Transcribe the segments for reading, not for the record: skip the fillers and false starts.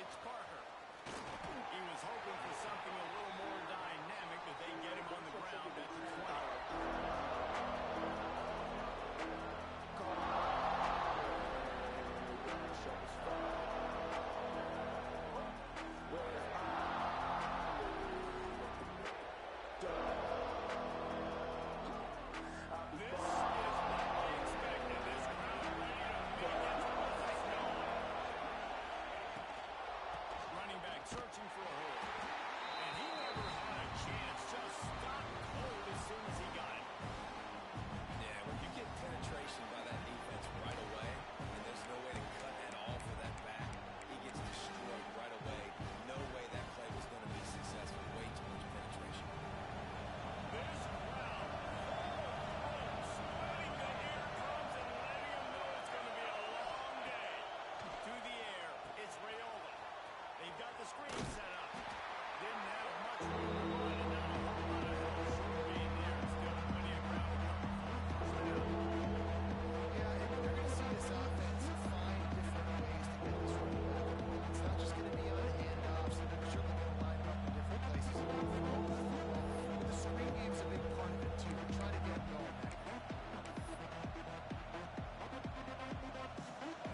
He was hoping for something a little more dynamic, but they get him on the ground at the 20. This is what they expected. This crowd ready to make it towards the snow. Running back searching for a hole. And he never had a chance. Just stopped cold as soon as he got it. Yeah, when you get penetration by that defense right away, and there's no way to cut at all for that back, he gets destroyed right away. No way that play was going to be successful. Way too much penetration. This crowd, spreading the eardrums and letting him know it's going to be a long day. To the air, it's Raiola. They've got the screen set up. Didn't have much room to run, and not a whole lot of help. Short gain there. Still plenty of ground to cover for first down. Yeah, and they're going to see this offense find different ways to get this running back. It's not just going to be on handoffs. They're certainly going to line up in different places. But the screen game's a big part of it, too. They're trying to get it going back there.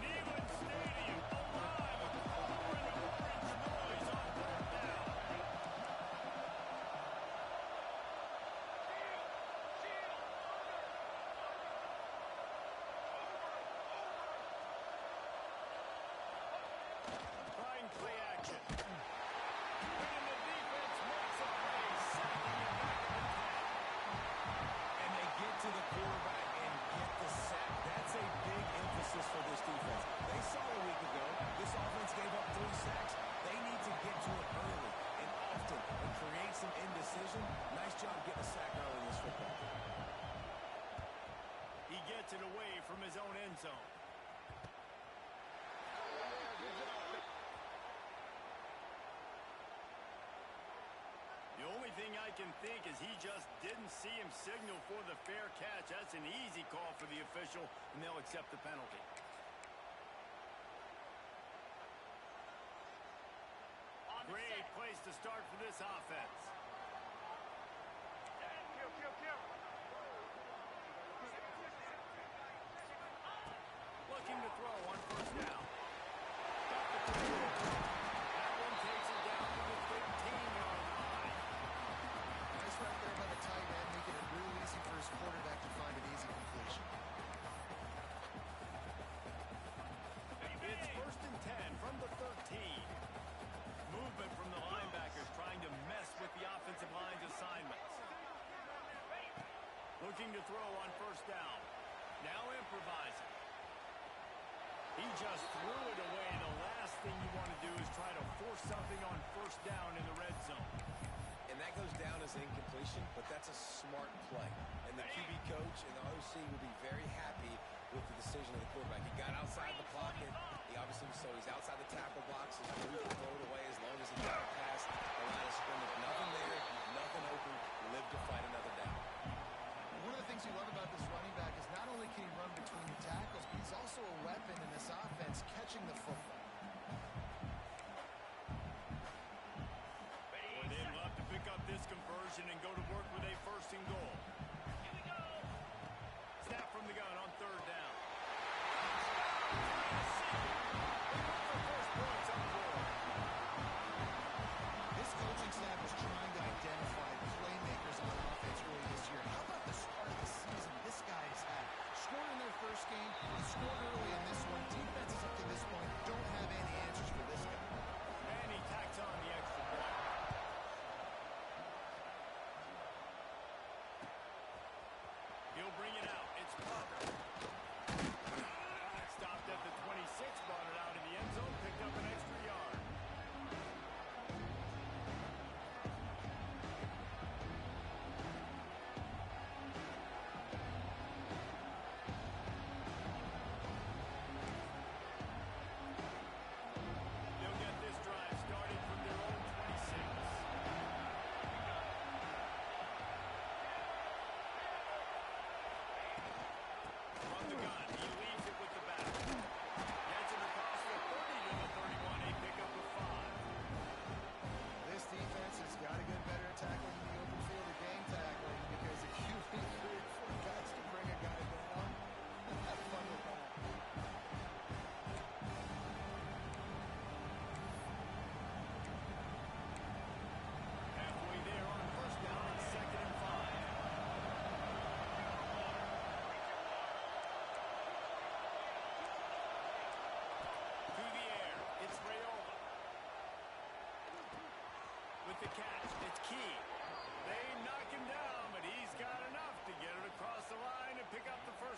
Neyland Stadium, alive, a roar and orange noise on third down. Trying play action. And the defense makes a play, sacking it back at the 10. And they get to the quarterback and get the sack. That's a big emphasis for this defense. They saw a week ago, this offense gave up 3 sacks. They need to get to it early and often and create some indecision. Nice job getting a sack early in this football game. He gets it away from his own end zone. The only thing I can think is he just didn't see him signal for the fair catch. That's an easy call for the official, and they'll accept the penalty. Great place to start for this offense. Looking to throw on first down. That one takes it down to the 15-yard line. Nice right there by the tight end, making it real easy for his quarterback to find an easy completion. It's first and 10 from the 13. Movement from the linebackers trying to mess with the offensive line's assignments. Looking to throw on first down. Now improvising. He just threw it away. The last thing you want to do is try to force something on first down in the red zone. And that goes down as incompletion, but that's a smart play. And the QB coach and the OC will be very happy with the decision of the quarterback. He got outside the pocket. He obviously, so he's outside the tackle box. He's moved to throw it away as long as he got past the line of scrimmage. Nothing there, nothing open. Live to fight another down. One of the things you love about this running back is not only can he run between the tackles, but he's also a weapon in this offense catching the football. They'd love to pick up this conversion and go to work with a first and goal. Here we go. Snap from the gun on third down. The first points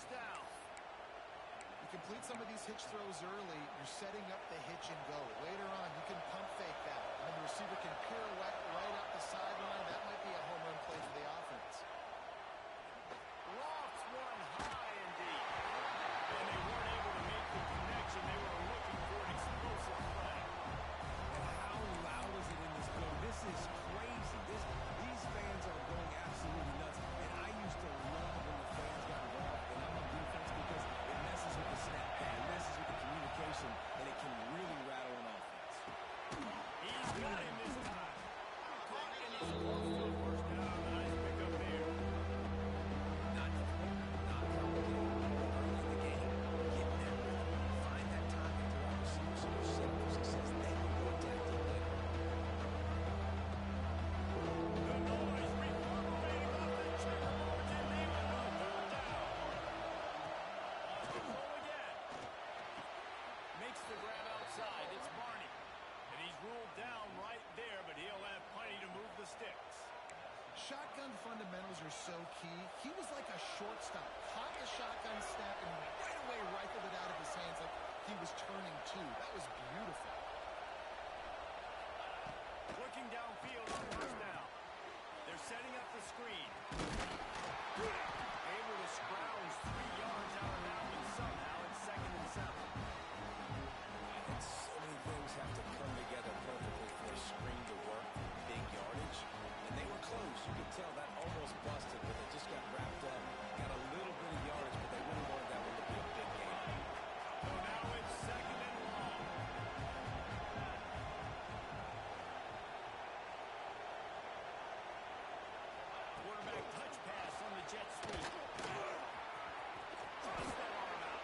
first down. You complete some of these hitch throws early, you're setting up the hitch and go. Later on, you can pump fake that, and the receiver can pirouette right up the sideline. That might be a home run play for the offense. Lofts one high and deep. And they weren't able to make the connection. They were looking for an explosive play. And how loud is it in this building? This is crazy. These fans are going absolutely nuts. And I used to love when the fans got involved and I'm on defense because it messes with the snap pad, it messes with the communication, and it can really rattle an offense. He's got him this time. Caught and he's close to a first down. Nice pickup there. Not complicated. Early in the game, get that rhythm. Find that time to throw receivers so you're set up for success. Then you go attack them later. The noise reverberating off the checkerboards and they will go third down. On the throw again. Makes the grab outside. It's Barney. And he's ruled down right there, but he'll have plenty to move the sticks. Shotgun fundamentals are so key. He was like a shortstop. Caught the shotgun snap and right away rifled it out of his hands like he was turning two. That was beautiful. Looking downfield on first down. They're setting up the screen. Able to scrounge 3 yards out of that one somehow. It's 2nd and 7. And so many things have to come together perfectly for a screen to work. Big yardage. And they were close. You could tell that almost busted, but they just got wrapped up. Got a little bit of yardage, but they really wanted that one to be a big game. So now it's 2nd and long. Quarterback touch pass on the jet sweep. Toss that arm out.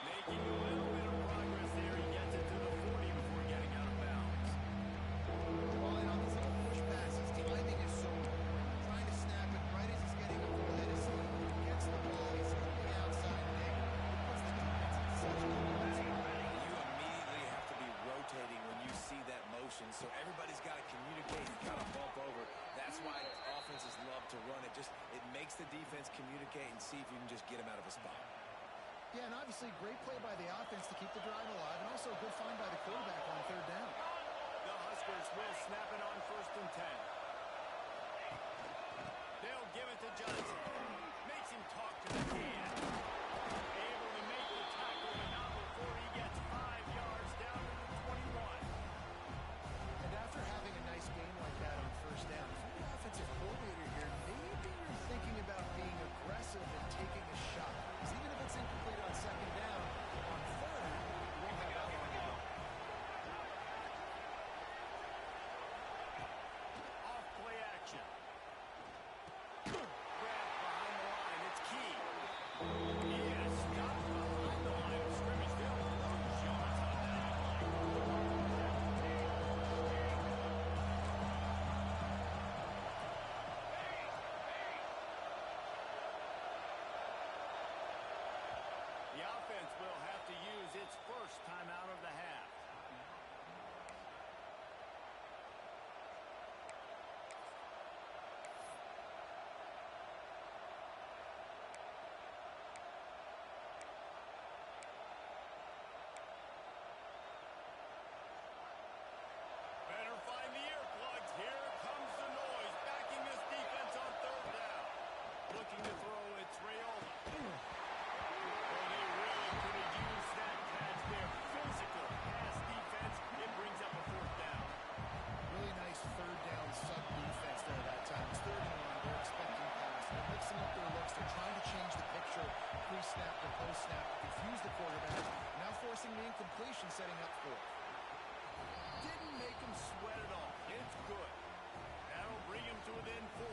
Making a little bit of progress there. He gets it to the 40 before getting out of bounds. Well, and on these little push passes, timing is so important. Trying to snap it right as he's getting a full head of steam. Gets the ball, he's looking outside big. Puts the defense in such a good position. You immediately have to be rotating when you see that motion, so everybody's got to communicate and kind of bump over. That's why offenses love to run it. It makes the defense communicate and see if you can just get him out of a spot. Yeah, and obviously great play by the offense to keep the drive alive, and also a good find by the quarterback on third down. The Huskers will snap it on 1st and 10. They'll give it to Johnson. Makes him talk to the hand. Able to make the tackle, but not before he gets 5 yards down to the 21. And after having a nice game like that on first down, if you're the offensive coordinator here, maybe you're thinking about being aggressive and taking a shot. Because even if it's incomplete on 2nd down, on 3rd, you won't have that long to go. Off play action. Grab behind the line. It's Key. He is stopped behind the line of scrimmage. They'll lose yards on that. The offense will have to use its first timeout of the half. Better find the earplugs. Here comes the noise. Backing this defense on 3rd down. Looking to throw, it's Rayola. Well, they really could have used that catch there. Physical pass defense. It brings up a 4th down. Really nice third down sub defense there that time. It's 3rd and 1. They're expecting pass. They're mixing up their looks. They're trying to change the picture pre-snap to post-snap to confuse the quarterback. Now forcing the incompletion, setting up 4th. Didn't make him sweat at all. It's good. That'll bring him to within 4.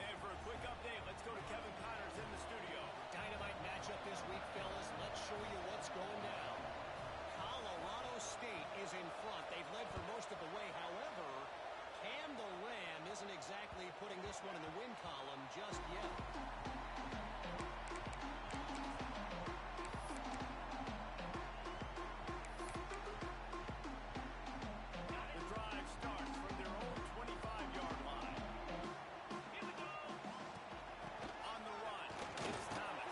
And for a quick update, let's go to Kevin Connors in the studio. Dynamite matchup this week, fellas. Let's show you what's going down. Colorado State is in front. They've led for most of the way. However, Cam the Ram isn't exactly putting this one in the win column just yet. The drive starts from their own 25-yard line. On the run, it's Thomas.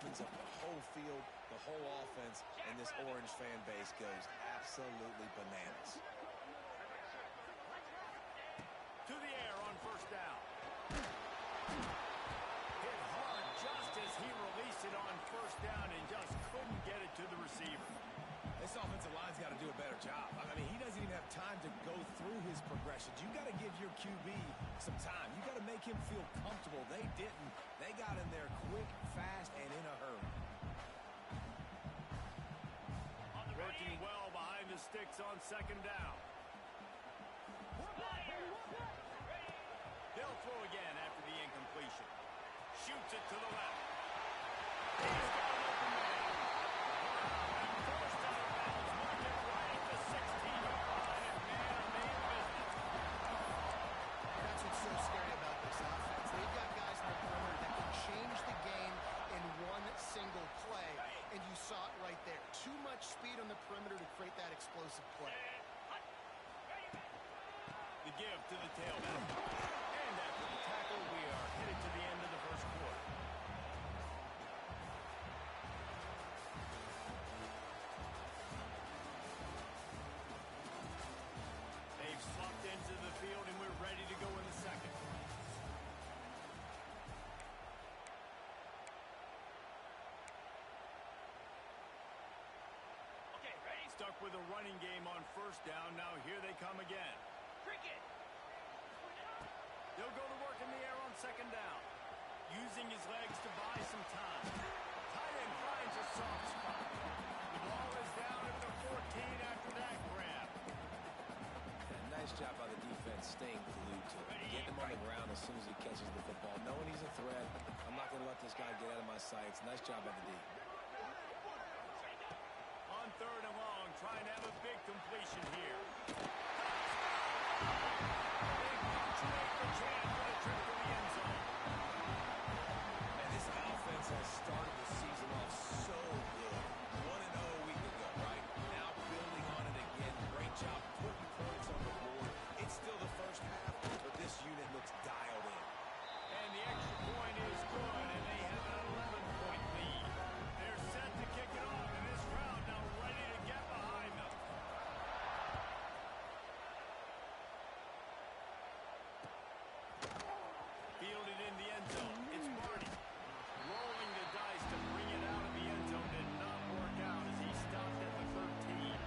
opens up the whole field, the whole offense, and this Orange fan base goes absolutely bananas. To the air on first down. Hit hard just as he released it on first down and just couldn't get it to the receiver. This offensive line's got to do a better job. I mean, he doesn't even have time to go through his progressions. You got to give your QB some time. You got to make him feel comfortable. They didn't. They got in there quick, fast, and in a hurry. Working well behind the sticks on second down. They'll throw again after the incompletion. Shoots it to the left. He's got an open man. And forced out of bounds. Mark it right at the 16-yard line. And man business. That's what's so scary about this offense. They've got guys in the perimeter that can change the game in one single play, and you saw it right there. Too much speed on the perimeter to create that explosive play. The give to the tailback. And after the tackle, we are headed to the end of the first quarter. They've slumped into the field, and we're ready to go in the second. Okay, ready? Stuck with a running game on first down. Now here they come again. Cricket. They'll go to work in the air on second down. Using his legs to buy some time. Tight end finds a soft spot. The ball is down at the 14 after that grab. Yeah, nice job by the defense staying glued to it. Getting him on the ground as soon as he catches the football. Knowing he's a threat, I'm not going to let this guy get out of my sights. Nice job by the D. On third and long, trying to have a big completion here. And this offense has started the season off so good. 1-0 a week ago, right? Now building on it again. Great job putting points on the board. It's still the first half, but this unit looks dialed in. And the extra point is good, and they have an 11-point lead. They're set to kick it off in this round, now ready to get behind them. Fielded in the end zone. It's Marty. Rolling the dice to bring it out of the end zone. Did not work out as he stopped at the 13.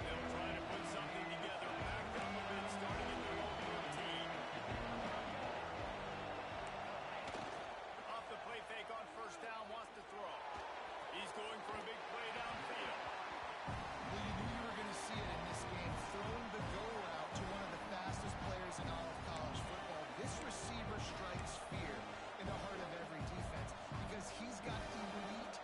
They'll try to put something together. Backed up a bit, starting at their own 14. Off the play fake on first down, wants to throw. He's going for a big play downfield. Well, you knew you were going to see it in this game. Throwing the go route to one of the fastest players in all of college football. This receiver strikes fear in the heart of every defense because he's got elite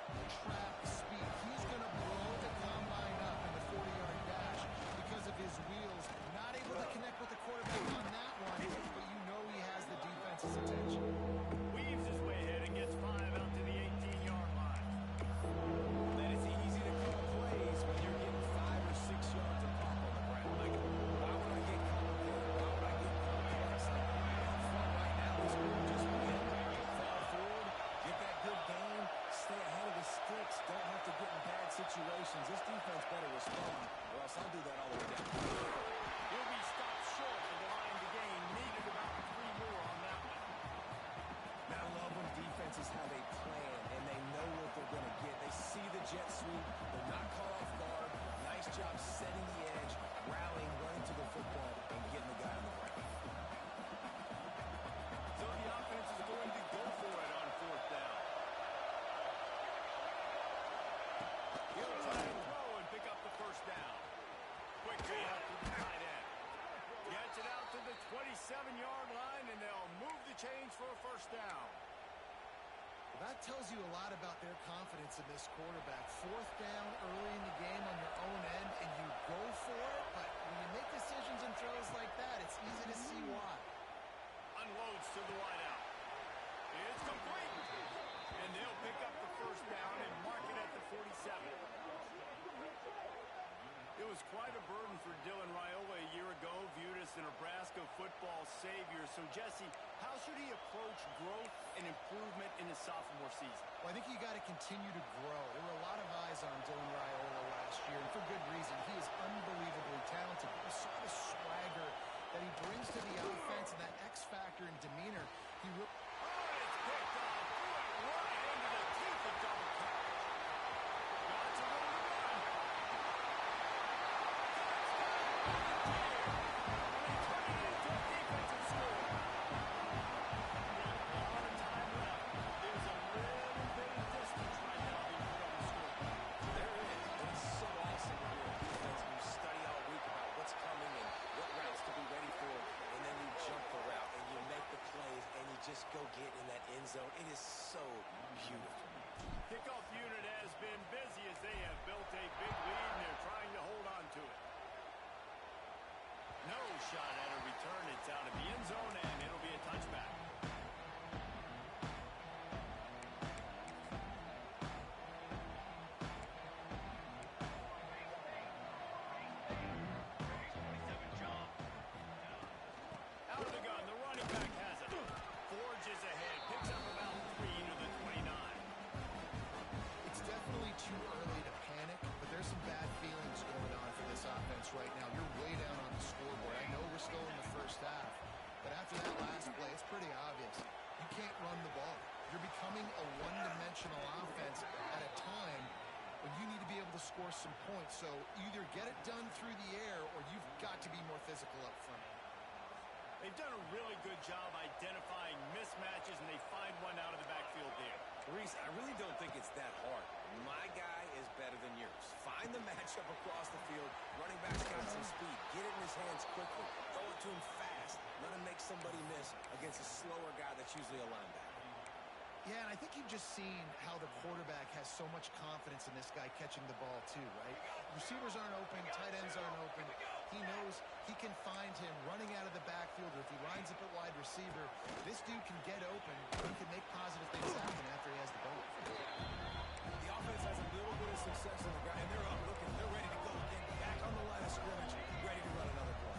trap speed. He's going to blow the combine up in the 40-yard dash because of his wheels. Not able to connect with the quarterback on that one, but you know he has the defense's attention. Weaves his way ahead and gets 5 out to the 18-yard line. And it's easy to call plays when you're getting 5 or 6 yards of pop on the ground. Like, why would I get complicated? Why would I get complex? Like, up front right now, this group just win. Fall forward, get that good game, stay ahead of the sticks, don't have to get in bad situations. This defense better respond, or else I'll do that all the way down. He'll be stopped short of the line to gain. Needed about 3 more on that one. Now, I love when defenses have a plan and they know what they're going to get. They see the jet sweep. They're not caught off guard. Nice job setting the edge, rallying, running to the football, and getting the guy on the ground. So the offense is going to go for it on fourth down. He'll try to throw and pick up the first down. Quickly out to the tight end. Gets it out to the 27-yard line, and they'll move the chains for a first down. Well, that tells you a lot about their confidence in this quarterback. Fourth down early in the game on your own end, and you go for it, but when you make decisions and throws like that, it's easy to see why. Unloads to the wideout. It's complete. And they'll pick up the first down and mark it at the 47. It was quite a burden for Dylan football savior. So, Jesse, how should he approach growth and improvement in his sophomore season? Well, I think you got to continue to grow. There were a lot of eyes on Dylan Raiola last year, and for good reason. He is unbelievably talented. You saw the swagger that he brings to the offense and that X factor and demeanor. He Oh, it's picked off. Threw it right into the teeth of double coverage. Lots of room to run. Just go get in that end zone. It is so beautiful. Kickoff unit has been busy as they have built a big lead, and they're trying to hold on to it. No shot at a return. It's out of the end zone, and it'll be a touchback. Out of the gun, the running back has it. Forges ahead, picks up about 3 to the 29. It's definitely too early to panic, but there's some bad feelings going on for this offense right now. You're way down on the scoreboard. I know we're still in the first half, but after that last play, it's pretty obvious. You can't run the ball. You're becoming a one-dimensional offense at a time when you need to be able to score some points. So either get it done through the air or you've got to be more physical up front. They've done a really good job identifying mismatches, and they find one out of the backfield there. Reese, I really don't think it's that hard. My guy is better than yours. Find the matchup across the field. Running back's got some speed. Get it in his hands quickly. Throw it to him fast. Let him make somebody miss against a slower guy that's usually a linebacker. Yeah, and I think you've just seen how the quarterback has so much confidence in this guy catching the ball too, right? Receivers aren't open, tight ends aren't open. He knows he can find him running out of the backfield, or if he lines up at wide receiver, this dude can get open. He can make positive things happen after he has the ball. The offense has a little bit of success on the ground, and they're up looking. They're ready to go again. Back on the line of scrimmage, ready to run another play.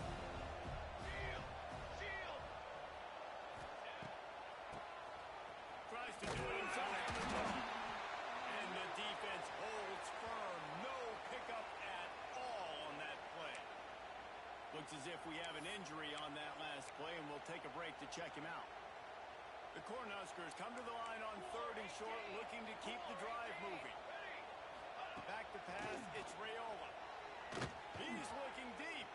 Tries to do it himself on the run. And the defense holds firm. No pickup at all on that play. Looks as if we have an injury on that last play, and we'll take a break to check him out. The Cornhuskers come to the line on 3rd and short, looking to keep the drive moving. Back to pass, it's Raiola. He's looking deep.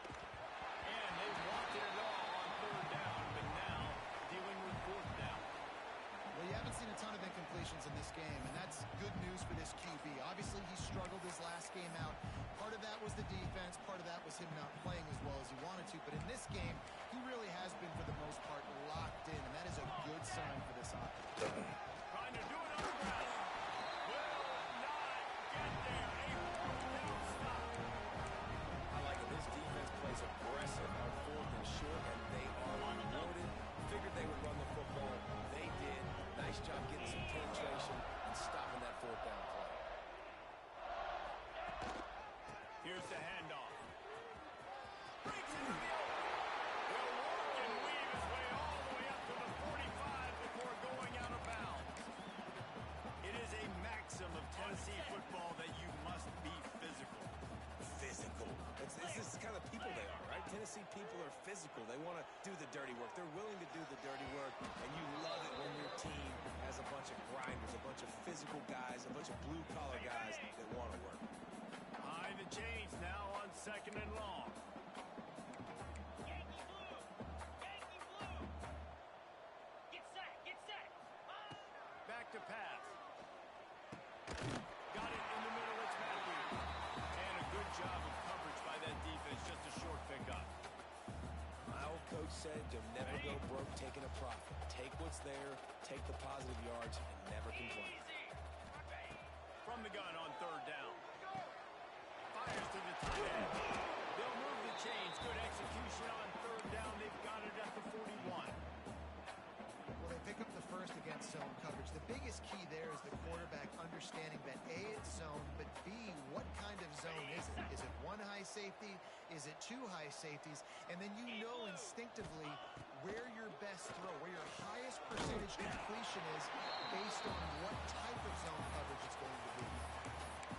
And they wanted it all on 3rd down, but now dealing with 4th down. Well, you haven't seen a ton of incompletions in this game, and that's good news for this QB. Obviously, he struggled his last game out. Part of that was the defense. Part of that was him not playing as well as he wanted to. But in this game, he really has been, for the most part, locked in, and that is a good sign for this offense. Trying to do it on the ground. Will not get there. A 4th down stop. I like it. This defense plays aggressive on 4th and short, and they are rewarded. Figured they would run the football. They did. Nice job getting some penetration and stopping that 4th down play. Here's the handoff. Breaks into the open. Will work and weave his way all the way up to the 45 before going out of bounds. It is a maxim of Tennessee football that you must be physical. Physical. This is kind of people they are, right? Tennessee people are physical. They want to do the dirty work. They're willing to do the dirty work, and you love it when your team has a bunch of grinders, a bunch of physical guys, a bunch of blue-collar guys that want to work. Behind the chains now on 2nd and long. Yankee blue! Yankee blue! Get set! Get set! Back to pass. Got it in the middle. It's Matthews. And a good job of coverage by that defense. Just a short pickup. My old coach said you'll never go broke taking a profit. Take what's there, take the positive yards, and never complain. From the gun on 3rd down. Fires to the tight end. They'll move the chains. Good execution on 3rd down. They've got it at the 41. Well, they pick up the first against zone coverage. The biggest key there is the quarterback understanding that A, it's zone, but B, what kind of zone is it? Is it one high high safety? Is it two high safeties? And then you know instinctively where your best throw, where your highest percentage completion is based on what type of zone coverage it's going to be.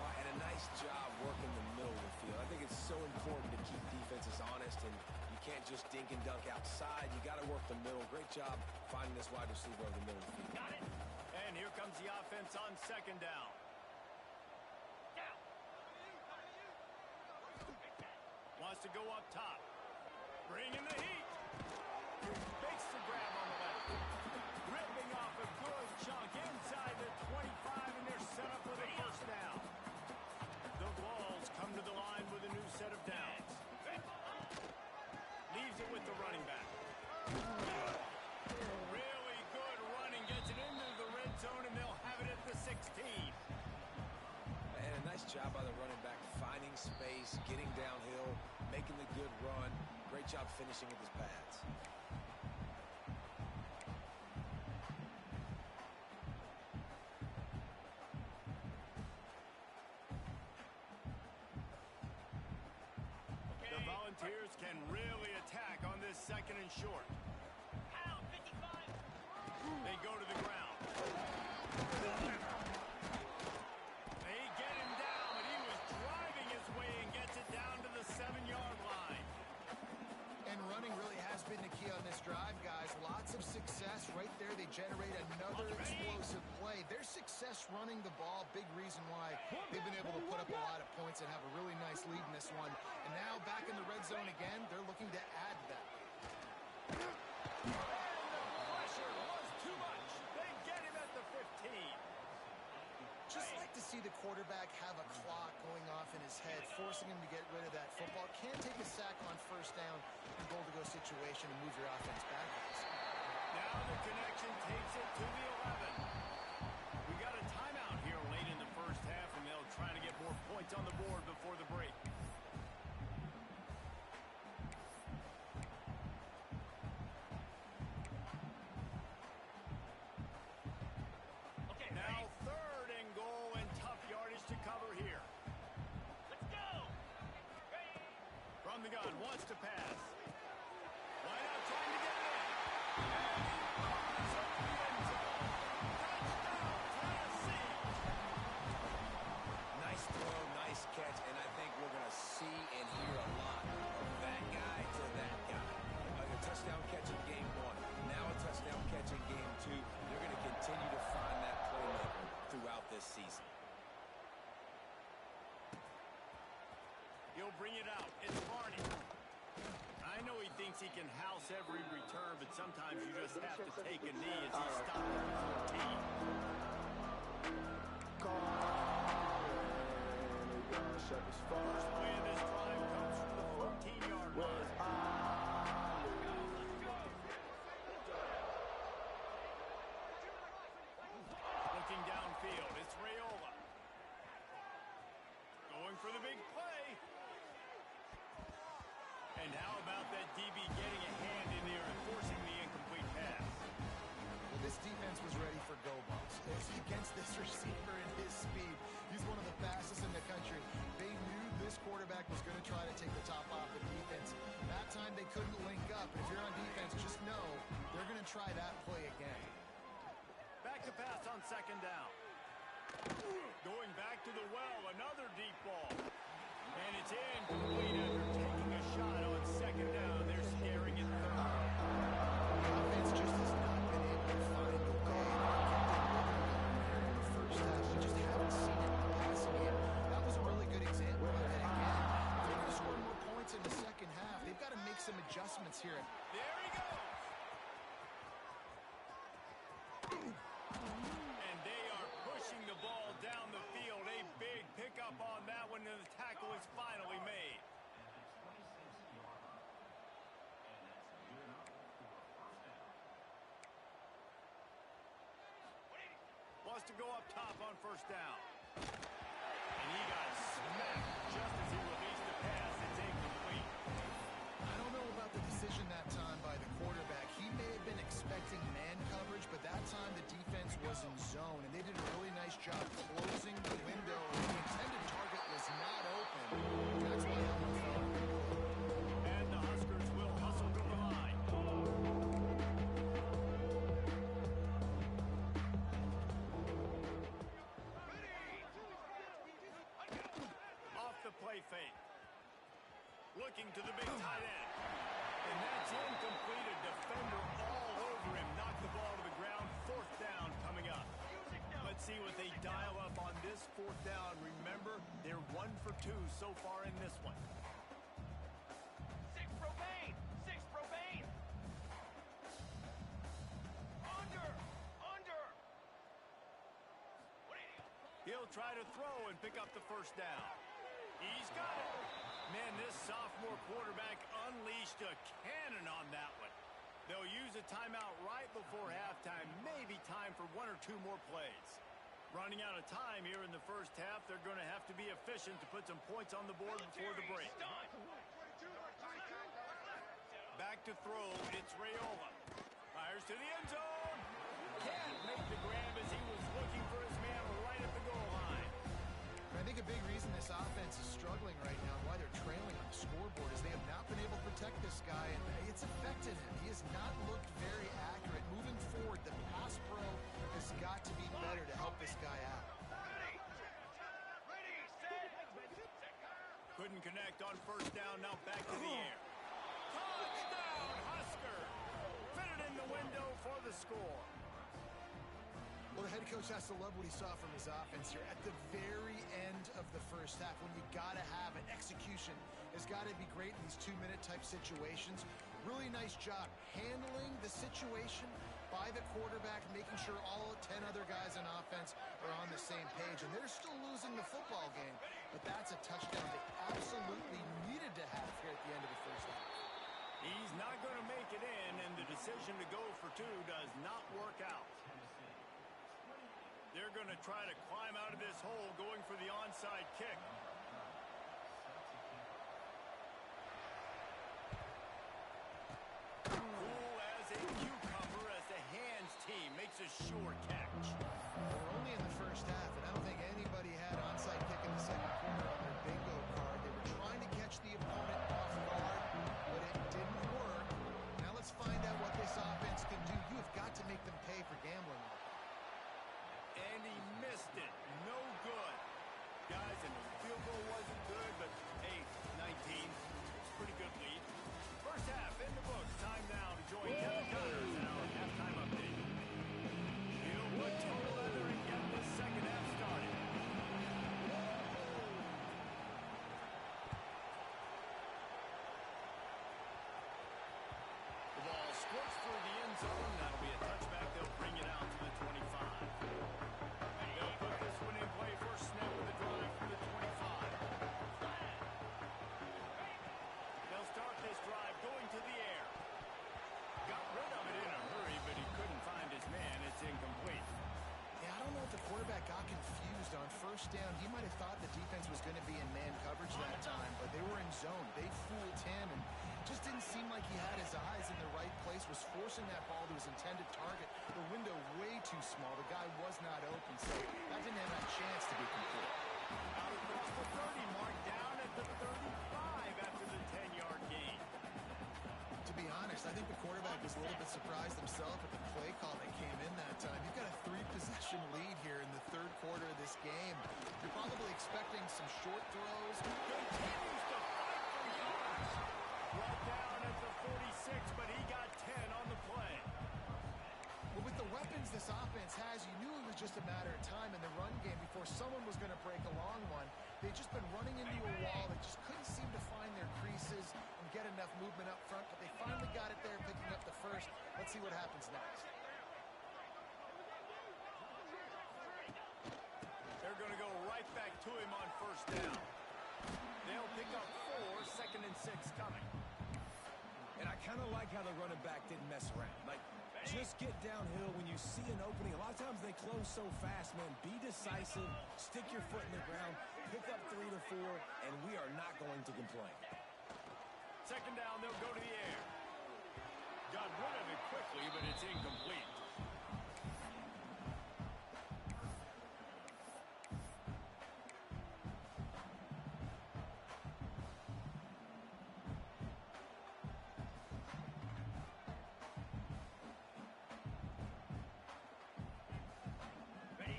And a nice job working the middle of the field. I think it's so important to keep defenses honest, and you can't just dink and dunk outside. You got to work the middle. Great job finding this wide receiver over the middle of the field. Got it. And here comes the offense on second down. Down. Wants to go up top. Bringing the heat. Fakes the grab on the left. Ripping off a good chunk inside the 25, and they're set up for the first down. The Vols come to the line with a new set of downs. Leaves it with the running back. Really good running. Gets it into the red zone, and they'll have it at the 16. And a nice job by the running back, finding space, getting downhill, making the good run. Great job finishing with his pads. The Volunteers can really attack on this second and short. Pound 55. They go to the ground. They get him down, but he was driving his way and gets it down to the 7-yard line. And running really has been the key on this drive, guys. Lots of success right there. They generate another explosive play. Their success running the ball, big reason why they've been able to put up a lot of points and have a really nice lead in this one. And now back in the red zone again, they're looking to add to that. Pressure was too much. They get him at the 15. Just like to see the quarterback have a clock going off in his head, forcing him to get rid of that football. Can't take a sack on first down in goal-to-go situation and move your offense backwards. Now the connection takes it to the 11. We got a timeout here late in the first half, and they'll try to get more points on the board before the break. Okay, Now third and goal, and tough yardage to cover here. let's go. Ready. From the gun, wants to pass. Line out, trying to get it in. And he runs over the end zone. Touchdown, Tennessee. Nice throw, nice catch, and I think we're going to see and hear a lot of that guy to that guy. A touchdown catch in game one, now a touchdown catch in game two. They're going to continue to find that playmaker throughout this season. He'll bring it out. It's Barney. I know he thinks he can house every return, but sometimes you just have to take a knee as he stopped at the 14. First play of this drive comes from the 14-yard line. Looking downfield, it's Raiola. Going for the big play. And how about that DB getting a hand in there and forcing the incomplete pass? Well, this defense was ready for go bumps. Against this receiver and his speed, he's one of the fastest in the country. They knew this quarterback was going to try to take the top off the defense. That time they couldn't link up. If you're on defense, just know they're going to try that play again. Back to pass on second down. Going back to the well, another deep ball. And it's incomplete after taking a shot on second down. They're scaring it third. The offense just has not been able to find the way in the first half. We just haven't seen it in the passing game. That was a really good example of it again. If they're going to score more points in the second half, they've got to make some adjustments here. There he goes. And they are pushing the ball down the field. A big pickup on that one, and the tackle is finally made. Wants to go up top on first down. And he got smacked just as he released the pass. It's incomplete. I don't know about the decision that time by the quarterback. He may have been expecting man coverage, but that time the defense was in zone, and they did a really nice job closing the window. The intended target was not open. That's why the play fake. Looking to the big tight end. And that's incomplete. A defender all over him. Knocked the ball to the ground. Fourth down coming up. Let's see what they dial up on this fourth down. Remember, they're 1 for 2 so far in this one. Six Propane! Six Propane! Under! Under! He'll try to throw and pick up the first down. He's got it. Man, this sophomore quarterback unleashed a cannon on that one. They'll use a timeout right before halftime. Maybe time for 1 or 2 more plays. Running out of time here in the first half. They're going to have to be efficient to put some points on the board before the break. Back to throw. It's Raiola. Fires to the end zone. Can't make the grab as he was looking for his man right at the goal line. I think a big reason this offense is struggling right now, why they're trailing on the scoreboard, is they have not been able to protect this guy, and it's affected him. He has not looked very accurate. Moving forward, the pass pro has got to be better to help this guy out. Ready, set! Couldn't connect on first down. Now back to the air. Touchdown, Husker! Fit it in the window for the score. Well, the head coach has to love what he saw from his offense here at the very end of the first half, when you got to have it. Execution has got to be great in these 2-minute type situations. Really nice job handling the situation by the quarterback, making sure all 10 other guys on offense are on the same page. And they're still losing the football game, but that's a touchdown they absolutely needed to have here at the end of the first half. He's not going to make it in, and the decision to go for 2 does not work out. They're going to try to climb out of this hole, going for the onside kick. Cool as a cucumber as the hands team makes a sure catch. We're only in the first half, and I don't think anybody had onside kick in the second quarter on their bingo card. They were trying to catch the opponent off guard, but it didn't work. Now let's find out what this offense can do. You have got to make them pay for gambling like that. And he missed it. No good. Guys, and the field goal wasn't good, but hey, 19. It's a pretty good lead. First half in the books. Time now to join Kevin Connors in our halftime update. He'll put toe leather and get this second half started. The ball squirts through the end zone. That'll be a touchback. They'll bring it out to the 25. They'll put this one in play. First snap of the drive from the 25. They'll start this drive going to the air. Got rid of it in a hurry, but he couldn't find his man. It's incomplete. Yeah, I don't know if the quarterback got confused on first down. He might have thought the defense was going to be in man coverage that time, but they were in zone. They fooled him and just didn't seem like he had his eyes in the right place, was forcing that ball to his intended target. The window way too small. The guy was not open, so that didn't have a chance to be complete. Out across the 30 mark, down at the 35 after the 10-yard gain. To be honest, I think the quarterback was a little bit surprised himself at the play call that came in that time. You've got a 3-possession lead here in the third quarter of this game. You're probably expecting some short throws. Continues to fight for yards. Brought down at the 46, but he got 10 on the play. Well, with the weapons this offense has, you knew it was just a matter of time in the run game before someone was going to break a long one. They've just been running into a wall. They just couldn't seem to find their creases and get enough movement up front, but they finally got it there, picking up the first. Let's see what happens next. They're going to go right back to him on first down. They'll pick up 4, 2nd and 6 coming. And I kind of like how the running back didn't mess around. Like, just get downhill when you see an opening. A lot of times they close so fast, man. Be decisive, stick your foot in the ground, pick up 3 to 4, and we are not going to complain. Second down, they'll go to the air. Got rid of it quickly, but it's incomplete.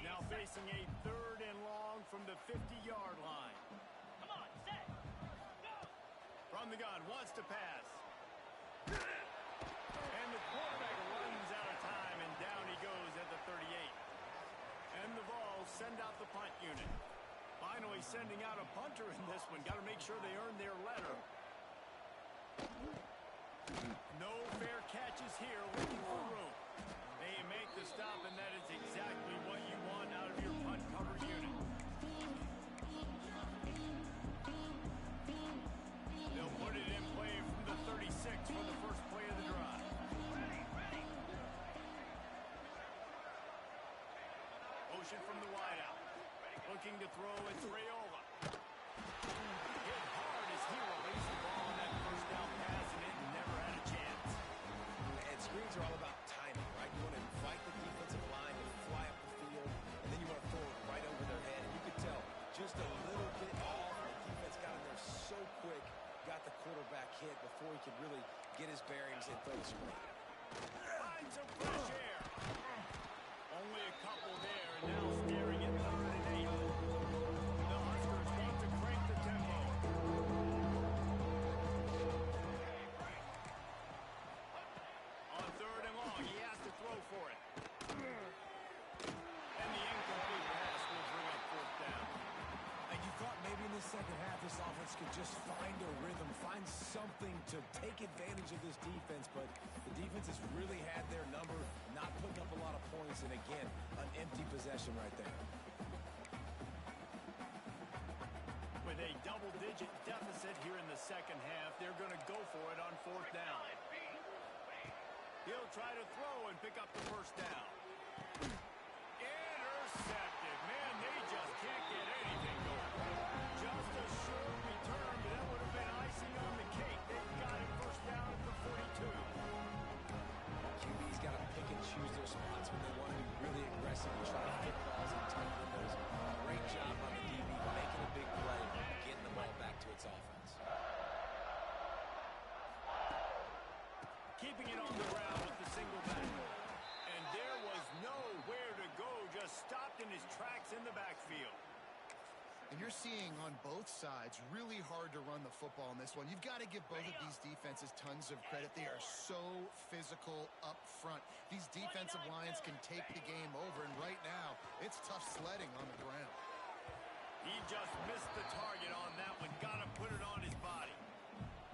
Now facing a 3rd and long from the 50-yard line. Come on, From the gun, wants to pass. And the quarterback runs out of time, and down he goes at the 38. And the Vols send out the punt unit. Finally sending out a punter in this one. Got to make sure they earn their letter. No fair catches here, looking for room. They make the stop, and that is exactly what you want out of your punt cover unit. They'll put it in play from the 36 for the first play of the drive. Motion from the wideout. Looking to throw, it's Raiola. Hit hard as he released the ball on that first down pass, and it never had a chance. And screens are all about timing, right? You want to invite the defensive line to fly up the field, and then you want to throw it right over their head. And you could tell just a little bit off. The defense got in there so quick, got the quarterback hit before he could really get his bearings and throw the screen. Find some fresh air. Only a couple there, and now staring at 3rd and 8. The Huskers want to crank the tempo. On 3rd and long, he has to throw for it. And the incomplete pass will bring up 4th down. And you thought maybe in the second half this offense could just find a rhythm, find something to take advantage of this defense, but the defense has really had their number, not putting up a lot of points, and again, an empty possession right there. With a double-digit deficit here in the second half, they're going to go for it on 4th down. He'll try to throw and pick up the first down. Intercepted. Man, they just can't get anything going. Just a short return, but that would have been icing on the cake. They've got him first down at the 42. QB's got to pick and choose their spots when they want to be really aggressive and try to hit balls in tight windows. Great job on the DB making a big play, getting the ball back to its offense. Keeping it on the ground with the single back. And there was nowhere to go, just stopped in his tracks in the backfield. And you're seeing on both sides really hard to run the football in this one. You've got to give both of these defenses tons of credit. They are so physical up front. These defensive lines can take the game over, and right now, it's tough sledding on the ground. He just missed the target on that one. Got to put it on his body.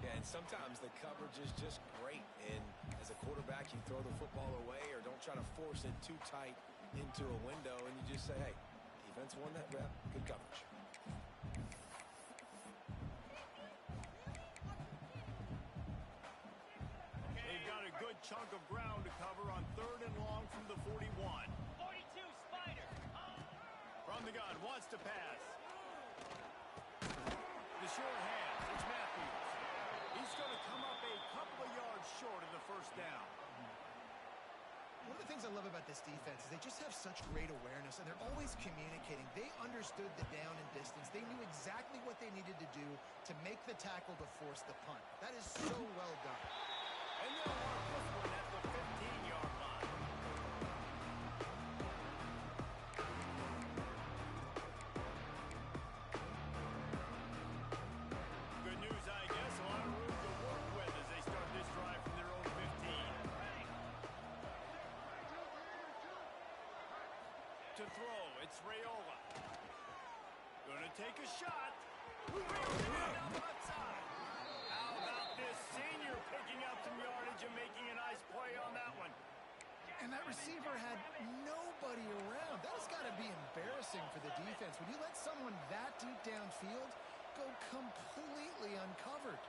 Yeah, and sometimes the coverage is just great. And as a quarterback, you throw the football away or don't try to force it too tight into a window, and you just say, hey, defense won that rep. Good coverage. They've got a good chunk of ground to cover on 3rd and long from the 41. 42, Spider. From the gun, wants to pass. The short hands, it's Matthews. He's going to come up a couple of yards short of the first down. One of the things I love about this defense is they just have such great awareness, and they're always communicating. They understood the down and distance. They knew exactly what they needed to do to make the tackle to force the punt. That is so well done. And they'll mark this one at the 15-yard line. Good news, I guess. A lot of room to work with as they start this drive from their own 15. To throw, it's Raiola. Gonna take a shot. Down the left side. How about this senior picking up some yardage and making a nice play on that one? And that receiver had nobody around. That has got to be embarrassing for the defense. When you let someone that deep downfield go completely uncovered.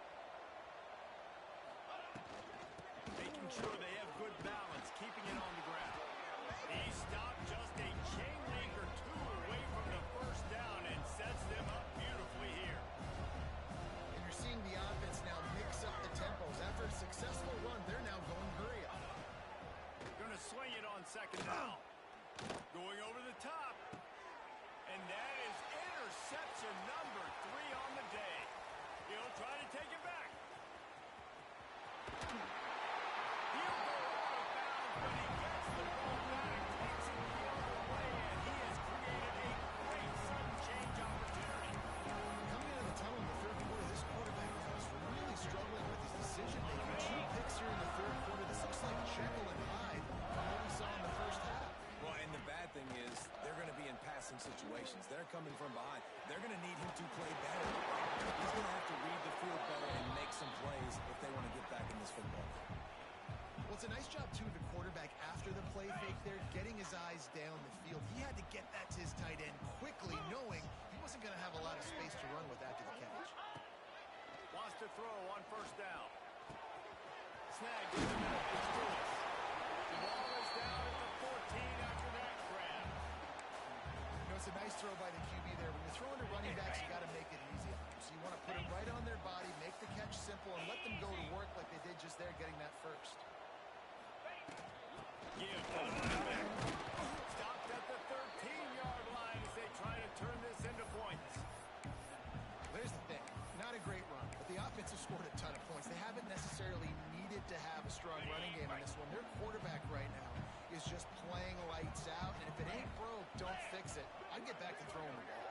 Making sure they have good balance, keeping it on the ground. He stopped just a chain link or two away from the first down and sets them up beautifully here. And you're seeing the offense now mix up the tempos. After a successful run, they're now going hurry up. Gonna swing it on 2nd down. Going over the top. And that is interception number 3 on the day. He'll try to take it back. He'll go out of bounds, but he gets the ball back, takes it the other way, and he has created a They're coming from behind. They're going to need him to play better. He's going to have to read the field better and make some plays if they want to get back in this football game. Well, it's a nice job, too, of the quarterback after the play fake there, getting his eyes down the field. He had to get that to his tight end quickly, knowing he wasn't going to have a lot of space to run with after the catch. Wants to throw on first down. Snag in the middle. It's Lewis. The ball is down at the 14 after that grab. You know, it's a nice throw by the QB there. When you're throwing to running backs, you got to make it easy on them. So you want to put it right on their body, make the catch simple, and let them go to work like they did just there, getting that first. Give to the running back. Stopped at the 13-yard line as they try to turn this into points. There's the thing. Not a great run, but the offense has scored a ton of points. They haven't necessarily needed to have a strong running game on this one. Their quarterback right now is just playing lights out, and if it ain't broke, don't fix it. I'd get back to throwing the ball.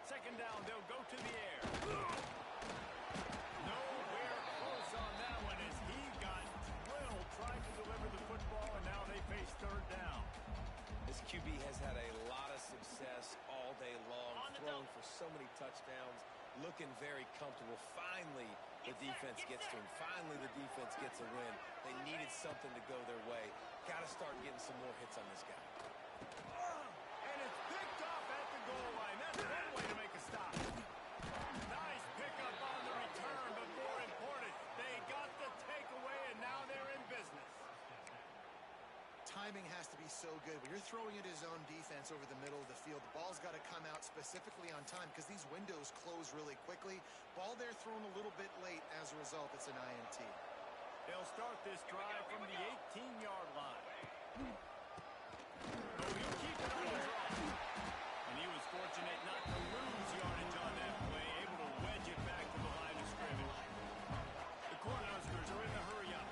Second down, they'll go to the air. Nowhere close on that one as he got drilled trying to deliver the football, and now they face third down. This QB has had a lot of success all day long, throwing for so many touchdowns, looking very comfortable. Finally, the defense gets to him. Finally, the defense gets a win. They needed something to go their way. Got to start getting some more hits on this guy. And it's picked off at the goal line. That's one way to make a stop. Nice pickup on the return, but more important, they got the takeaway, and now they're in business. Timing has to be so good. When you're throwing it his own defense over the middle of the field, the ball's got to come out specifically on time because these windows close really quickly. Ball there thrown a little bit late. As a result, it's an INT. They'll start this drive from the 18-yard line. Oh, he'll keep it on the draw. And he was fortunate not to lose yardage on that play, able to wedge it back to the line of scrimmage. The Cornhuskers are in the hurry-up.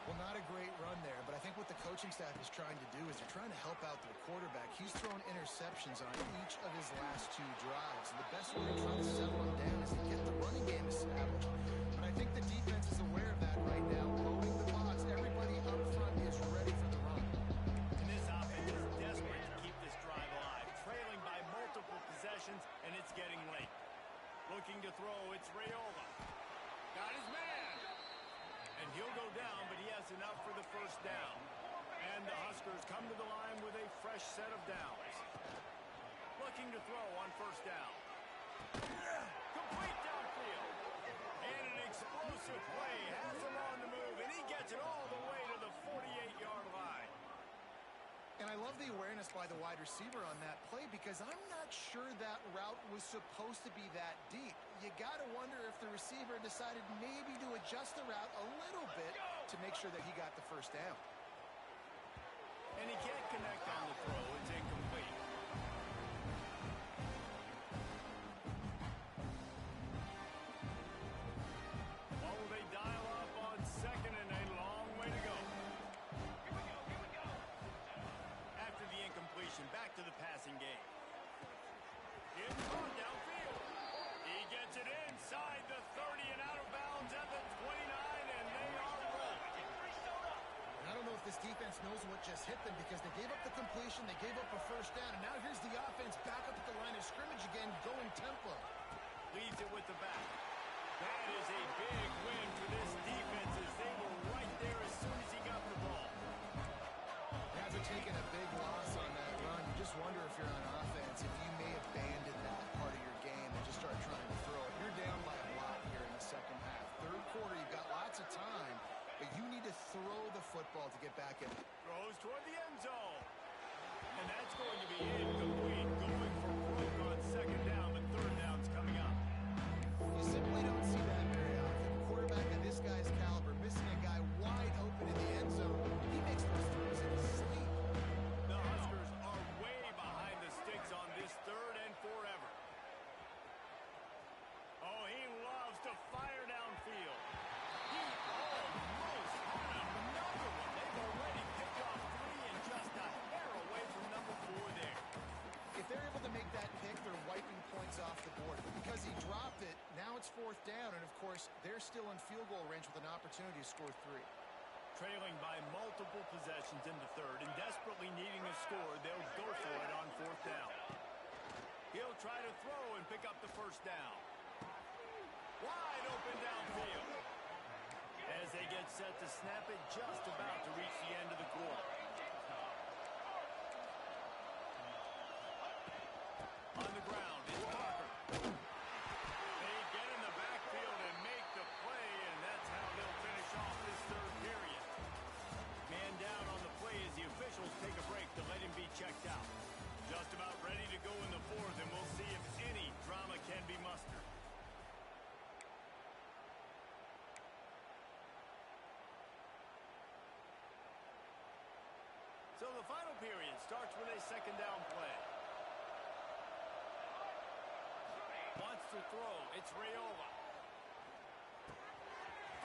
Well, not a great run there, but I think what the coaching staff is trying to do is they're trying to help out their quarterback. He's thrown interceptions on each of his last two drives, and the best way to try to settle him down is to get the running game established. But I think the defense is aware of that right now, loading the box. Everybody up front is ready for the run. And this offense is desperate to keep this drive alive, trailing by multiple possessions, and it's getting late. Looking to throw, it's Raiola. Got his man. And he'll go down, but he has enough for the first down. And the Huskers come to the line with a fresh set of downs. Looking to throw on first down. Complete downfield. And an explosive play has him on the move, and he gets it all the way to the 48-yard line. And I love the awareness by the wide receiver on that play because I'm not sure that route was supposed to be that deep. You got to wonder if the receiver decided maybe to adjust the route a little bit to make sure that he got the first down. And he can't connect on the throw. It's incomplete. What will they dial up on second and a long way to go? Here we go. After the incompletion, back to the passing game. It's thrown downfield. He gets it inside the 30 and out of bounds at the 29, and they are rolling. And I don't know if this defense knows what just hit them because they gave up the completion, they gave up a first down, and now here's the offense back up at the line of scrimmage again, going tempo. Leads it with the back. That is a big win for this defense as they were right there as soon as he got the ball. After taking a big loss on that run, you just wonder if you're on offense, if you may abandon that part of your game and just start trying to throw it. You're down by a lot here in the second half. Third quarter, you've got lots of time, but you need to throw the football to get back in. Throws toward the end zone. And that's going to be incomplete. Going for broke on second down, but third down's coming up. You simply don't see that very often. A quarterback of this guy's caliber missing a guy wide open in the end zone. He makes those throws in his sleep. The Huskers are way behind the sticks on this third and forever. Oh, he loves to fire downfield. He almost had another one. They've already picked off three and just a hair away from number 4 there. If they're able to make that pick, they're wiping points off the board. But because he dropped it, now it's fourth down, and of course, they're still in field goal range with an opportunity to score 3. Trailing by multiple possessions in the third and desperately needing a score, they'll go for it on fourth down. He'll try to throw and pick up the first down. Wide open downfield. As they get set to snap it, just about to reach the end of the quarter. On the ground, it's Parker. They get in the backfield and make the play, and that's how they'll finish off this third period. Man down on the play as the officials take a break to let him be checked out. Just about ready to go in the fourth, and we'll see if any drama can be mustered. So the final period starts with a second down play. Wants to throw. It's Raiola.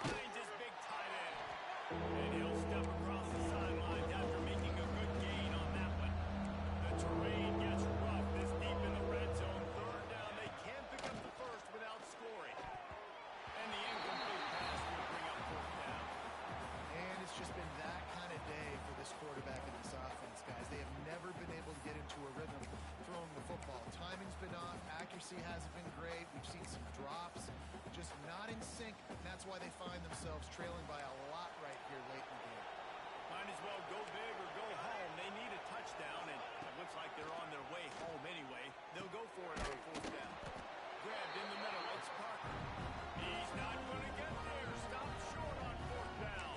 Finds his big tight end. And he'll step across the sidelines after making a good gain on that one. The terrain gets rough this deep in the red zone. Third down. They can't pick up the first without scoring. And the incomplete pass will bring up fourth down. And it's just been that kind of day for this quarterback and this offense, guys. They have never been able to get into a rhythm throwing the football. Timing's been off. Accuracy hasn't been great. We've seen some drops. Just not in sync. And that's why they find themselves trailing by a lot right here late in the game. Might as well go big or go home. They need a touchdown, and it looks like they're on their way home anyway. They'll go for it on fourth down. Grabbed in the middle. It's Parker. He's not going to get there. Stopped short on fourth down.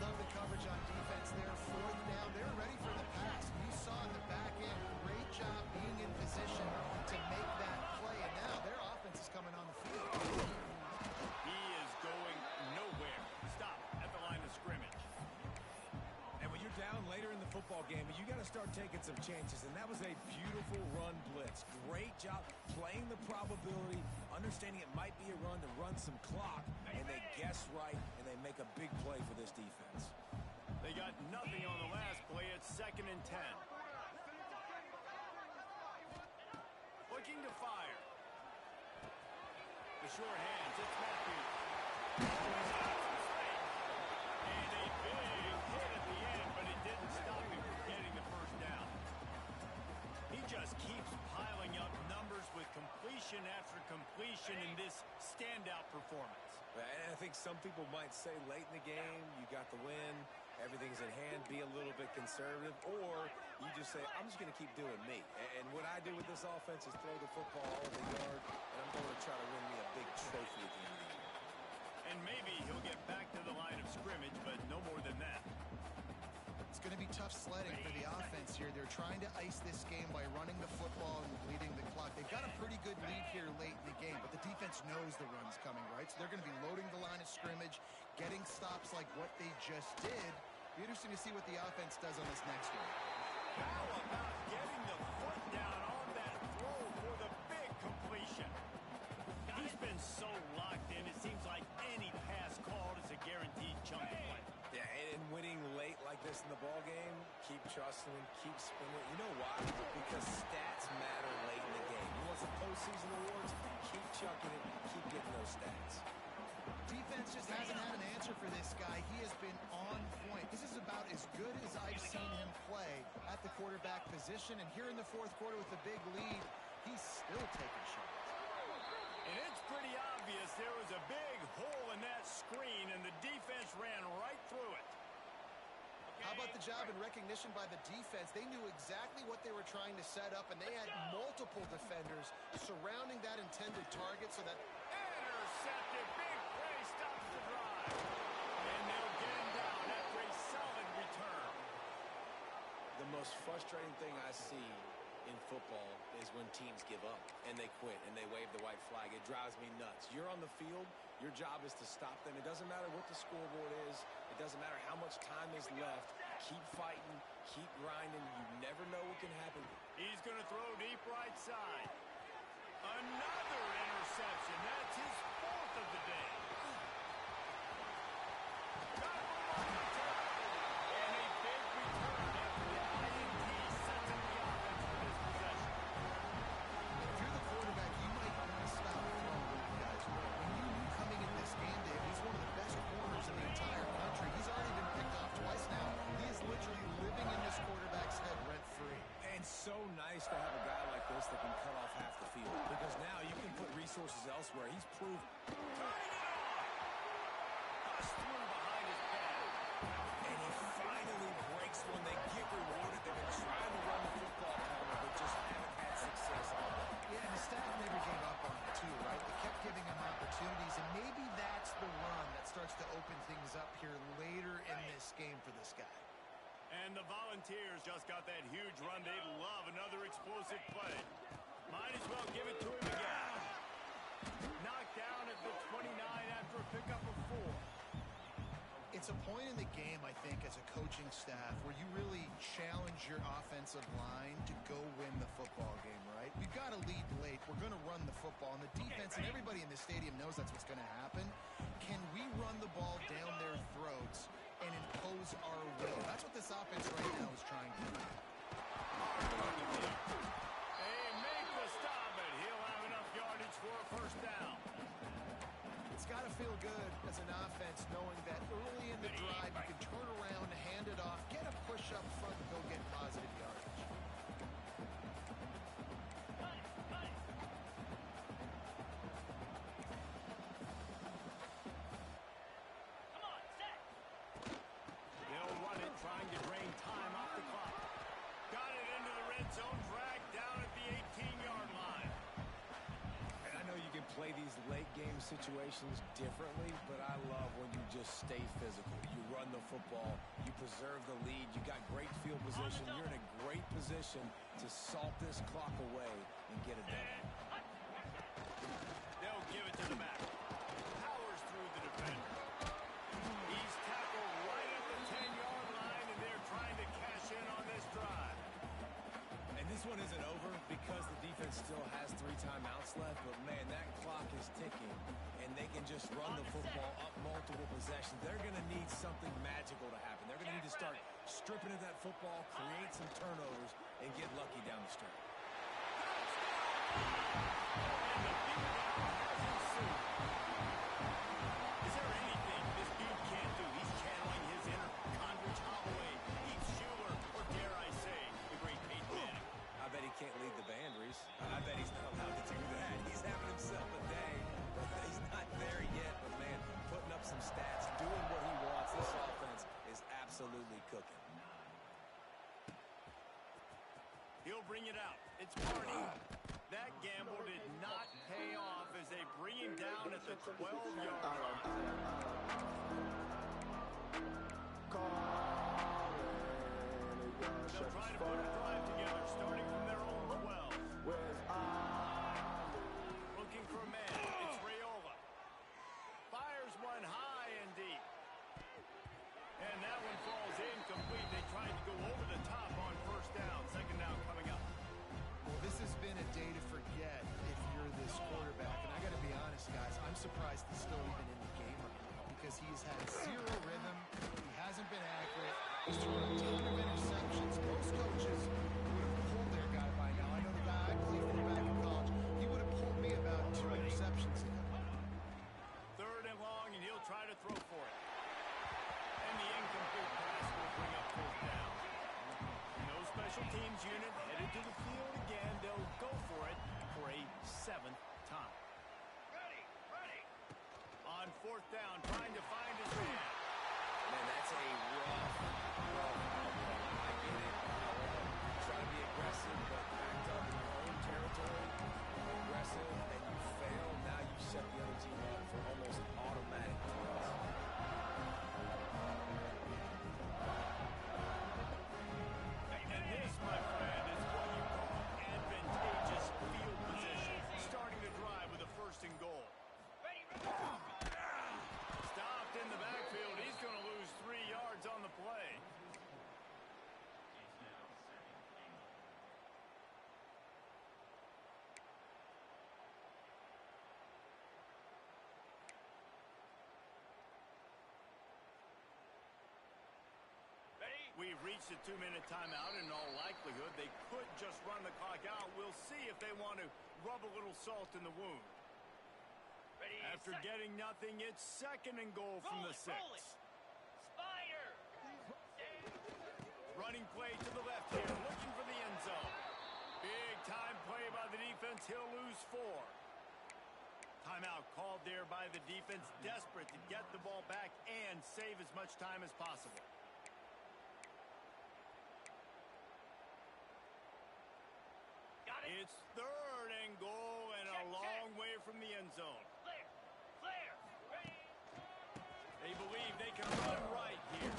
Love the coverage on defense there. Fourth down. They're ready for the pass. You saw in the back end, great job being in position to make that play. And now their offense is coming on the field. He is going nowhere. Stop at the line of scrimmage. And when you're down later in the football game, you got to start taking some chances. And that was a beautiful run blitz. Great job playing the probability, understanding it might be a run to run some clock. And they guess right, and they make a big play for this defense. They got nothing on the last play. It's 2nd and 10. Looking to fire. The short hands. It's Matthews. And a big hit at the end, but it didn't stop him from getting the first down. He just keeps piling up numbers with completion after completion in this standout performance. And I think some people might say late in the game, you got the win, everything's in hand, be a little bit conservative, or you just say, I'm just going to keep doing me. And what I do with this offense is throw the football all over the yard, and I'm going to try to win me a big trophy at the end of the year. And maybe he'll get back to the line of scrimmage, but no more than that. It's going to be tough sledding for the offense here. They're trying to ice this game by running the football and bleeding the clock. They've got a pretty good lead here late in the game, but the defense knows the run's coming, right? So they're going to be loading the line of scrimmage, getting stops like what they just did. Be interesting to see what the offense does on this next one. How about getting the foot down on that throw for the big completion? He's been so locked in, it seems like any pass called is a guaranteed chunk play. Yeah, and winning late like this in the ball game, keep trusting him, keep spinning. You know why? Because stats matter late in the game. You want some postseason awards? Keep chucking it, keep getting those stats. Defense just hasn't had an answer for this guy. He has been on point. This is about as good as I've seen him play at the quarterback position. And here in the fourth quarter with the big lead, he's still taking shots. And it's pretty obvious there was a big hole in that screen, and the defense ran right through it. How about the job and recognition by the defense? They knew exactly what they were trying to set up, and they had multiple defenders surrounding that intended target so that... Intercepted. Big play stops the drive. And they'll get him down after a solid return. The most frustrating thing I see in football is when teams give up and they quit and they wave the white flag. It drives me nuts. You're on the field. Your job is to stop them. It doesn't matter what the scoreboard is. It doesn't matter how much time is left. Keep fighting. Keep grinding. You never know what can happen. He's going to throw deep right side. Another interception. That's his 4th of the day. Got room on the tackle. And a big return after the INT sets up the offense for this possession. If you're the quarterback, you might want to stop throwing, guys. When you knew coming in this game, Dave, he's one of the best corners in the entire country. He's nice to have a guy like this that can cut off half the field, because now you can put resources elsewhere. He's proved. Bust through behind his back. And he finally breaks one. They get rewarded. They've been trying to run the football counter, but just haven't had success all day. Yeah, and the staff never gave up on him, too, right? They kept giving him opportunities, and maybe that's the run that starts to open things up here later in this game for this guy. And the Volunteers just got that huge run. They love another explosive play. Might as well give it to him again. Knocked down at the 29 after a pickup of 4. It's a point in the game, I think, as a coaching staff where you really challenge your offensive line to go win the football game, right? We've got to lead late. We're going to run the football. And the defense and everybody in the stadium knows that's what's going to happen. Can we run the ball down their throats and impose our will? That's what this offense right now is trying to do. They make the stop, but he'll have enough yardage for a first down. It's got to feel good as an offense knowing that early in the drive you can turn around, hand it off, get a push up front, and go get positive yardage. Come on, set. They'll run it, trying to drain time off the clock. Got it into the red zone, dragged down at the 18-yard line. And I know you can play these late game situations differently, but I love when you just stay physical. You run the football, you preserve the lead, you got great field position, you're in a great position to salt this clock away and get it done. They'll give it to the back. Powers through the defender. He's tackled right at the 10-yard line, and they're trying to cash in on this drive. And this one isn't over because the defense still has 3 timeouts left, but man, that clock is ticking, and they can just run the football up multiple possessions. They're going to need something magical to happen. They're going to need to start stripping at that football, create some turnovers, and get lucky down the stretch. Is there anything this dude can't do? He's channeling his inner Condridge Holloway, Heath Schuler, or dare I say, the great Peyton Manning. I bet he can't lead the band, Reese. I bet he's not allowed to do that. He's having himself a day, but he's not there yet. But, man, putting up some stats, doing what he wants. This offense is absolutely cooking. He'll bring it out. It's Barney. That gamble did not pay off as they bring him down at the 12-yard line. They'll try to put a drive together, starting from their own 12. Looking for a man. It's Raiola. Fires one high and deep. And that one falls incomplete. They tried to go over the top on first down. Second down coming up. Well, this has been a day to forget if you're this quarterback. And I got to be honest, guys, I'm surprised he's still even in the game right now because he's had zero rhythm. He hasn't been accurate. He's thrown a ton of interceptions. Most coaches would have pulled their guy by now. I know the guy I played for back in college. He would have pulled me about 2 interceptions ago. Third and long, and he'll try to throw for it. And the incomplete pass will bring up fourth down. No special teams unit headed to the field again. They'll go for it for a 7th time. Ready. On fourth down, trying to find his man. Man, that's a rough I get it. Try to be aggressive, but backed up in your own territory. Aggressive, and you fail. Now you set the other team up for almost an automatic loss. And this, my friend, is what you call advantageous field position. Starting the drive with a first and goal. Stopped in the backfield. He's going to lose 3 yards on the play. We've reached a 2-minute timeout. In all likelihood, they could just run the clock out. We'll see if they want to rub a little salt in the wound. After getting nothing, it's second and goal from the 6. Spider. Running play to the left here, looking for the end zone. Timeout called there by the defense, desperate to get the ball back and save as much time as possible. Got it. It's third and goal and a long way from the end zone. Clear. Clear. Ready. They believe they can run right here.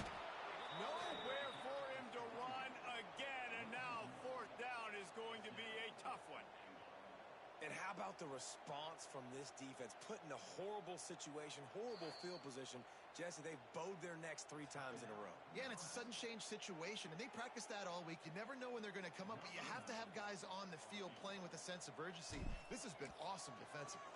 Nowhere for him to run again, and now fourth down is going to be a tough one. And how about the response from this defense? Put in a horrible situation, horrible field position. Jesse, they've bowed their necks 3 times in a row. Yeah, and it's a sudden change situation, and they practice that all week. You never know when they're going to come up, but you have to have guys on the field playing with a sense of urgency. This has been awesome defensively.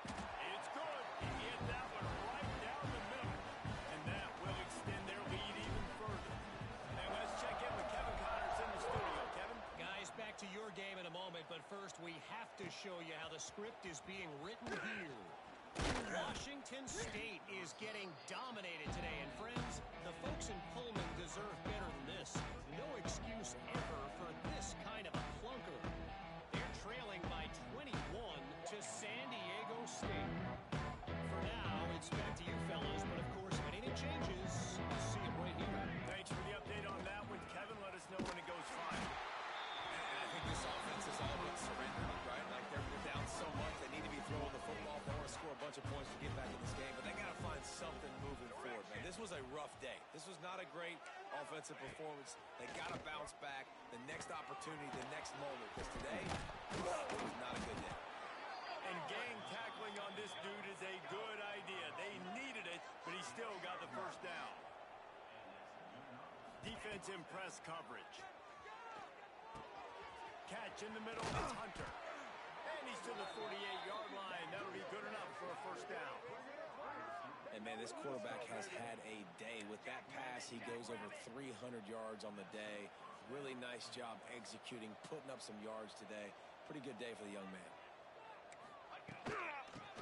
It's good. He hit that one right down the middle, and that will extend their lead even further. And let's check in with Kevin Connors in the studio. Kevin? Guys, back to your game in a moment, but first we have to show you how the script is being written here. Washington State is getting dominated today, and friends, the folks in Pullman deserve better than this. No excuse ever for this kind of a clunker. They're trailing by 21 to San Diego State. For now, it's back to you fellas, but of course, if anything changes, you'll see it right here. Thanks for the update on that one, Kevin. Let us know when it goes fine. And I think this offense is all but surrendered, right? Like they're down so much, they need to be throwing the football. They want to score a bunch of points to get back in this game, but they got to find something moving forward, man. This was a rough day. This was not a great offensive performance. They got to bounce back. The next opportunity, the next moment, because today was not a good day. And gang tackling on this dude is a good idea. They needed it, but he still got the first down. Defense in press coverage. Catch in the middle, it's Hunter. And he's to the 48-yard line. That'll be good enough for a first down. And, man, this quarterback has had a day. With that pass, he goes over 300 yards on the day. Really nice job executing, putting up some yards today. Pretty good day for the young man.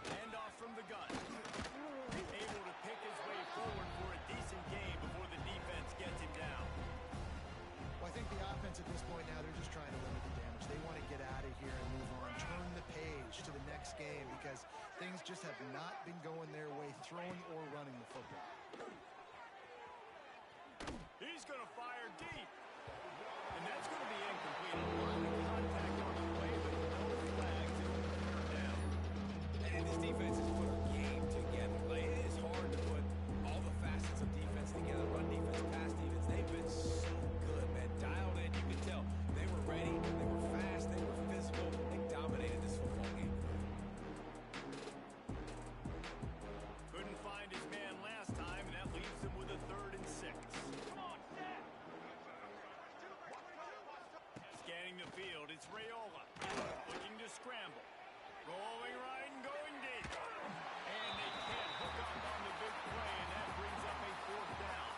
Handoff from the gun. Able to pick his way forward for a decent game before the defense gets him down. Well, I think the offense at this point now, they're just trying to limit the damage. They want to get out of here and move on, turn the page to the next game because things just have not been going their way, throwing or running the football. He's going to fire deep. And that's going to be incomplete. A lot of contact on the play, but no flags and third down. And this defense has put a game together. Like, it is hard to put all the facets of defense together. Run defense, pass defense. They've been so good, man. Dialed in. You can tell they were ready. They were fast. They were physical. They dominated this football game. Couldn't find his man last time, and that leaves him with a 3rd and 6. Come on, Ncaa. Scanning the field, it's Raiola. Looking to scramble. Rolling right and going deep. And they can't hook up on the big play, and that brings up a 4th down.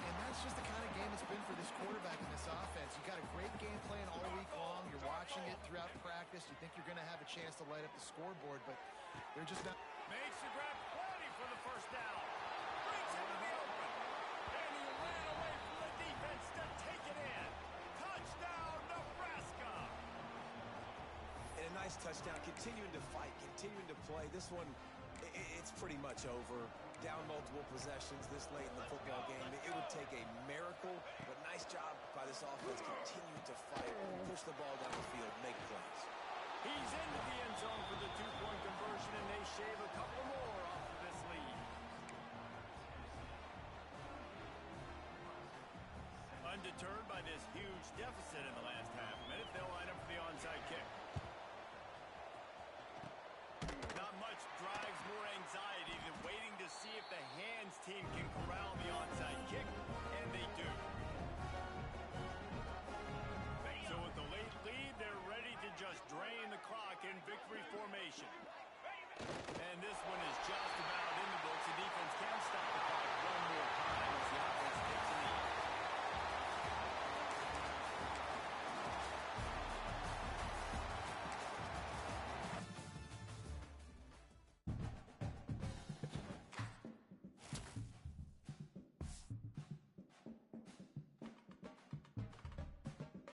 And that's just the kind of game it's been for this quarterback in this offense. You got a great game plan all week long. You're watching it throughout practice. You think you're going to have a chance to light up the scoreboard, but they're just not. Makes the grab plenty for the first down. Brings him to the open. And he ran away from the defense to take it in. Touchdown, Nebraska. And a nice touchdown. Continuing to fight, continuing to play. This one, it's pretty much over. Down multiple possessions this late in the football game. It would take a miracle, but nice job by this offense. Continuing to fight, push the ball down the field, make plays. He's into the end zone for the 2-point conversion, and they shave a couple more off of this lead. Undeterred by this huge deficit in the last